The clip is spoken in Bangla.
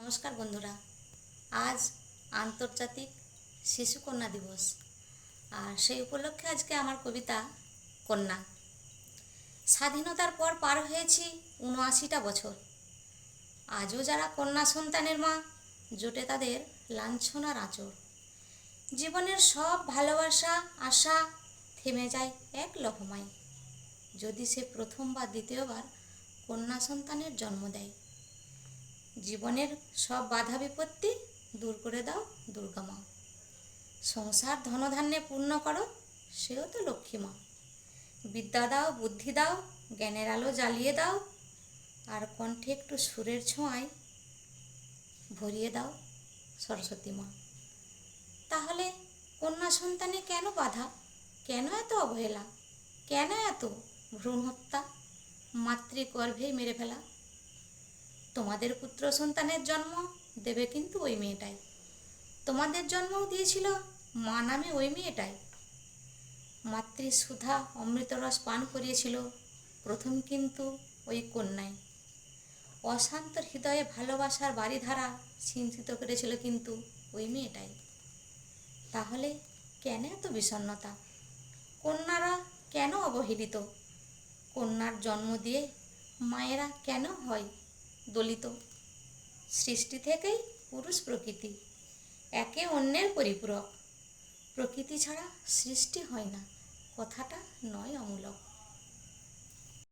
নমস্কার বন্ধুরা। আজ আন্তর্জাতিক শিশু কন্যা দিবস, আর সেই উপলক্ষে আজকে আমার কবিতা কন্যা। স্বাধীনতার পর পার হয়েছি ৭৯টা বছর। আজও যারা কন্যা সন্তানের মা, জোটে তাদের লাঞ্ছনার আঁচড়। জীবনের সব ভালোবাসা আশা থেমে যায় এক লহমায়, যদি সে প্রথম বা দ্বিতীয়বার কন্যা সন্তানের জন্ম দেয়। জীবনের সব বাধা বিপত্তি দূর করে দাও দুর্গা মা। সংসার ধনধান্যে পূর্ণ করো, সেও তো লক্ষ্মী মা। বিদ্যা দাও, বুদ্ধি দাও, জ্ঞানের আলো জ্বালিয়ে দাও, আর কণ্ঠে একটু সুরের ছোঁয়ায় ভরিয়ে দাও সরস্বতী মা। তাহলে কন্যা সন্তানে কেন বাধা, কেন এত অবহেলা, কেন এত ভ্রূণ হত্যা, মাতৃগর্ভে মেরে ফেলা? তোমাদের পুত্র সন্তানের জন্ম দেবে কিন্তু ওই মেয়েটাই। তোমাদের জন্মও দিয়েছিল মা নামে ওই মেয়েটাই। মাতৃসুধা অমৃতরস পান করিয়েছিল প্রথম কিন্তু ওই কন্যায়। অশান্ত হৃদয়ে ভালোবাসার বাড়িধারা সিঞ্চিত করেছিল কিন্তু ওই মেয়েটাই। তাহলে কেন এত বিষণ্ণতা, কন্যারা কেন অবহেলিত? কন্যার জন্ম দিয়ে মায়েরা কেন হয় দলিত? সৃষ্টি থেকেই পুরুষ প্রকৃতি একে অন্যের পরিপূরক। প্রকৃতি ছাড়া সৃষ্টি হয় না, কথাটা নয় অমূলক।